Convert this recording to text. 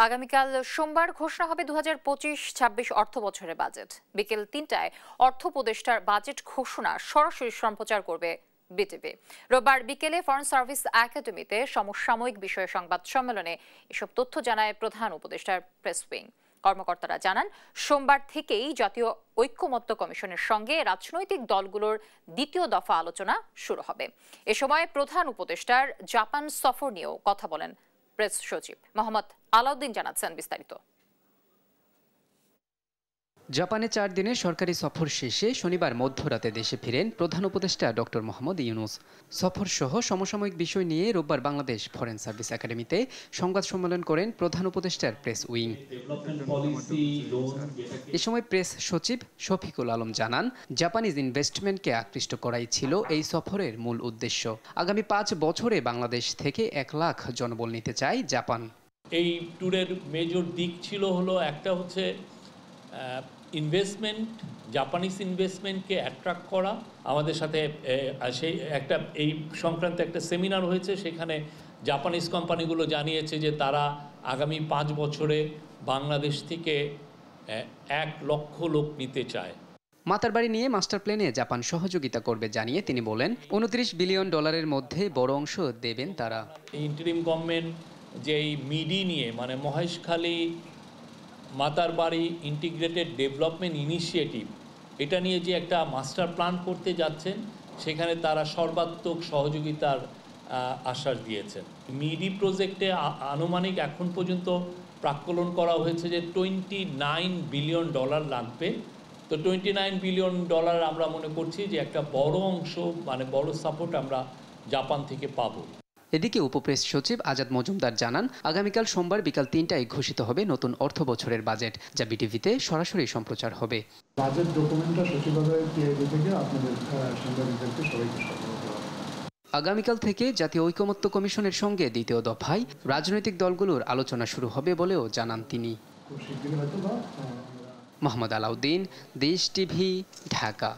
আগামীকাল সোমবার ঘোষণা হবে 2025-26 অর্থ বছরের বাজেট। বিকেল 3টায় অর্থ উপদেষ্টার বাজেট ঘোষণা সরাসরি সম্প্রচার করবে বিটিভি। রোববার বিকেলে ফরেন সার্ভিস একাডেমিতে সমসাময়িক বিষয়ে সংবাদ সম্মেলনে এসব তথ্য জানায় প্রধান উপদেষ্টার প্রেস উইং। কর্মকর্তারা জানান, সোমবার থেকেই জাতীয় ঐক্যমত্য কমিশনের সঙ্গে রাজনৈতিক দলগুলোর দ্বিতীয় দফা আলোচনা শুরু হবে। এ সময় প্রধান উপদেষ্টার জাপান সফর নিয়েও কথা বলেন প্রেস সচিব মোহাম্মদ আলাউদ্দিন। জানাচ্ছেন বিস্তারিত। জাপানে 4 দিনের সরকারি সফর শেষে শনিবার মধ্যরাতে দেশে ফিরেন প্রধান উপদেষ্টা ডক্টর মোহাম্মদ ইউনূস। সফর সহ সমসাময়িক বিষয় নিয়ে রোববার বাংলাদেশ ফরেন সার্ভিস একাডেমিতে সংবাদ সম্মেলন করেন প্রধান উপদেষ্টার প্রেস উইং। এ সময় প্রেস সচিব শফিকুল আলম জানান, জাপানিজ ইনভেস্টমেন্টকে আকৃষ্ট করাই ছিল এই সফরের মূল উদ্দেশ্য। আগামী 5 বছরে বাংলাদেশ থেকে 1 লাখ জনবল নিতে চায় জাপান। এই ট্যুরের মেজর দিক ছিল একটা হচ্ছে ইনভেস্টমেন্ট, জাপানিজ ইনভেস্টমেন্টকে অ্যাট্রাক্ট করা। আমাদের সাথে সেই এই সংক্রান্ত একটা সেমিনার হয়েছে, সেখানে জাপানিজ কোম্পানিগুলো জানিয়েছে যে তারা আগামী 5 বছরে বাংলাদেশ থেকে 1 লক্ষ লোক নিতে চায়। মাতারবাড়ি নিয়ে মাস্টার প্ল্যানে জাপান সহযোগিতা করবে জানিয়ে তিনি বলেন, $29 বিলিয়ন মধ্যে বড় অংশ দেবেন তারা। ইন্টারিম গভর্নমেন্ট যে এই মিডি নিয়ে মানে Maheshkhali Matarbari integrated development initiative, এটা নিয়ে যে একটা মাস্টার প্ল্যান করতে যাচ্ছেন, সেখানে তারা সর্বাত্মক সহযোগিতার আশ্বাস দিয়েছেন। মিডি প্রজেক্টে আনুমানিক এখন পর্যন্ত প্রাক্কলন করা হয়েছে যে $29 বিলিয়ন লাগবে। তো $29 বিলিয়ন আমরা মনে করছি যে একটা বড় অংশ মানে বড় সাপোর্ট আমরা জাপান থেকে পাবো। এদিকে উপপ্রেস সচিব আজাদ মজুমদার জানান, আগামীকাল সোমবার বিকাল 3টায় ঘোষিত হবে নতুন অর্থ বছরের বাজেট, যা বিটিভিতে সরাসরি সম্প্রচার হবে। বাজেট ডকুমেন্টটা সচিবালয়ের টিআইবি থেকে আপনাদের সাংবাদিকদেরকে সবাইকে সরবরাহ করা হবে। আগামীকাল থেকে জাতীয় ঐক্যমত্য কমিশনের সঙ্গে দ্বিতীয় দফায় রাজনৈতিক দলগুলোর আলোচনা শুরু হবে বলেও জানান তিনি। খুব শিগগিরই হয়তো বা মোহাম্মদ আলাউদ্দিন, দেশ টিভি, ঢাকা।